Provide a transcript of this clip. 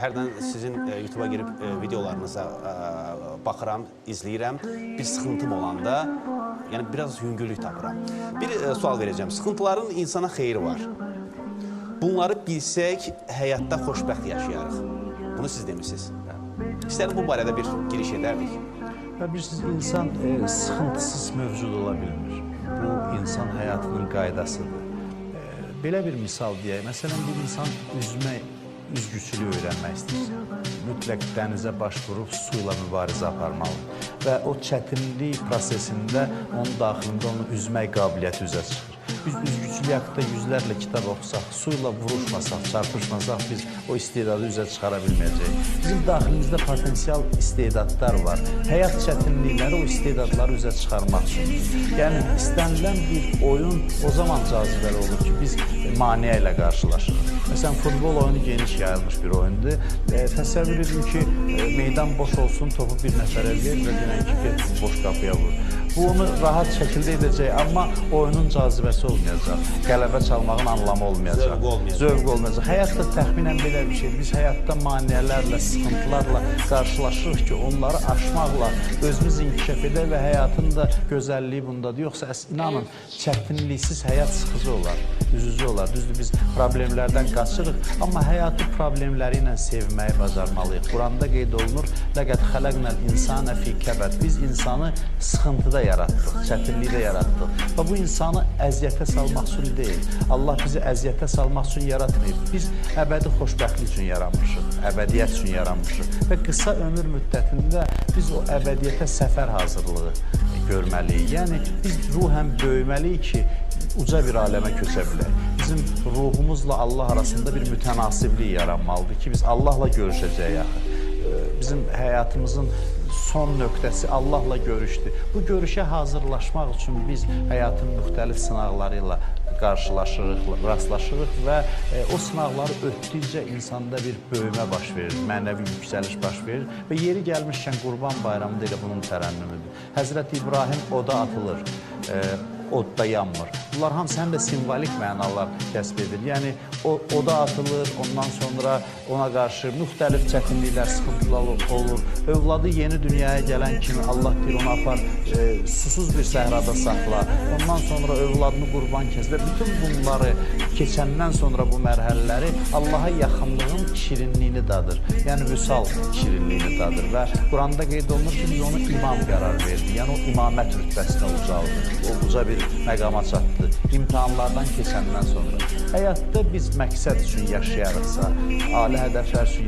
hərdən sizin YouTube-a girib videolarınıza baxıram, izləyirəm. Bir sıxıntım olanda, yəni biraz yüngüllük tapıram. Bir sual verəcəm. Sıxıntıların insana xeyri var. Bunları bilsək, həyatda xoşbəxt yaşayarıq. Bunu siz demişsiniz. İstəyirəm bu barədə bir giriş edərdik. Bilirsiniz, insan sıxıntısız mövcud ola bilmir. Bu, insan həyatının qaydasıdır. Belə bir misal deyək, məsələn, bir insan üzgüçülüyü öyrənmək istəyirsə, mütləq dənizə baş vurub su ilə mübarizə aparmalı və o çətinlik prosesində onun daxilində onu üzmək qabiliyyəti üzə çıxır. Biz üzgüçülük haqqında yüzlərlə kitab oxusaq, su ilə vuruşmasaq, çarpışmasaq biz o istedadı üzə çıxara bilməyəcəyik. Bizim daxilimizdə potensial istedadlar var. Həyat çətinlikləri o istedadları üzə çıxarmaq üçün. Yəni, istənilən bir oyun o zaman cazibəli olur ki, biz maneə ilə qarşılaşırıq. Məsələn, futbol oyunu geniş yayılmış bir oyundur. Təsəvvür edin ki, meydan boş olsun, topu bir nəfərə ver və denən ki, get boş qapıya vur. Bu, onu rahat şəkildə edəcək, amma oyunun cazibəsi olmayacaq. Qələbə çalmağın anlamı olmayacaq. Zövq olmayacaq. Həyatda təxminən belə bir şeydir. Biz həyatda maneələrlə, sıxıntılarla qarşılaşırıq ki, onları aşmaqla özümüz inkişaf edək və həyatın da gözəlliyi bundadır. Yoxsa, inanın, çətinliksiz həyat sıxıcı olar, üzücü olar. Düzdür, biz problemlərdən qaçırıq, amma həyatı problemləri ilə sevməyi bacarmalıyıq. Quranda qeyd olunur, ləqəd xələqnəl insənə fi kəbəd. Biz insanı sıxıntıda yaratdıq, çətinlikdə yaratdıq. Və bu insanı əziyyətə salmaq üçün deyil. Allah bizi əziyyətə salmaq üçün yaratmayıb. Biz əbədi xoşbəxtlik üçün yaranmışıq, əbədiyyət üçün yaranmışıq. Və qısa ömür müddətində biz o əbədiyyətə səfər hazırlığı görməliyik. Yəni, biz ruhən böyüməliyik ki, uca bir aləmə köçə bilək. Bizim ruhumuzla Allah arasında bir mütənasiblik yaranmalıdır ki, biz Allahla görüşəcəyik axı. Bizim həyatımızın son nöqtəsi Allahla görüşdür. Bu görüşə hazırlaşmaq üçün biz həyatın müxtəlif sınaqları ilə qarşılaşırıq, rastlaşırıq və o sınaqları ötdükcə insanda bir böyümə baş verir, mənəvi yüksəliş baş verir və yeri gəlmişkən Qurban Bayramı da elə bunun tərənnümüdür. Həzrəti İbrahim oda atılır, odda yanmır. Bunlar hamısı həm də simvolik mənalar kəsb edir. Yəni, oda atılır, ondan sonra ona qarşı müxtəlif çətinliklər, sıxıntılar olur. Övladı yeni dünyaya gələn kimi Allah deyir, onu apar, susuz bir səhrada saxla. Ondan sonra övladını qurban kəs və bütün bunları keçəndən sonra bu mərhələləri Allaha yaxınlığın şirinliyini dadır. Yəni, vüsal şirinliyini dadır və Quranda qeyd olunur ki, biz onu imam qərar verdik. Yəni, o imamət rütbəsinə ucaldı. O uca bir məqama çatdı. İmtahanlardan keçəndən sonra. Həyatda biz məqsəd üçün yaşayarıqsa, ali hədəflər üçün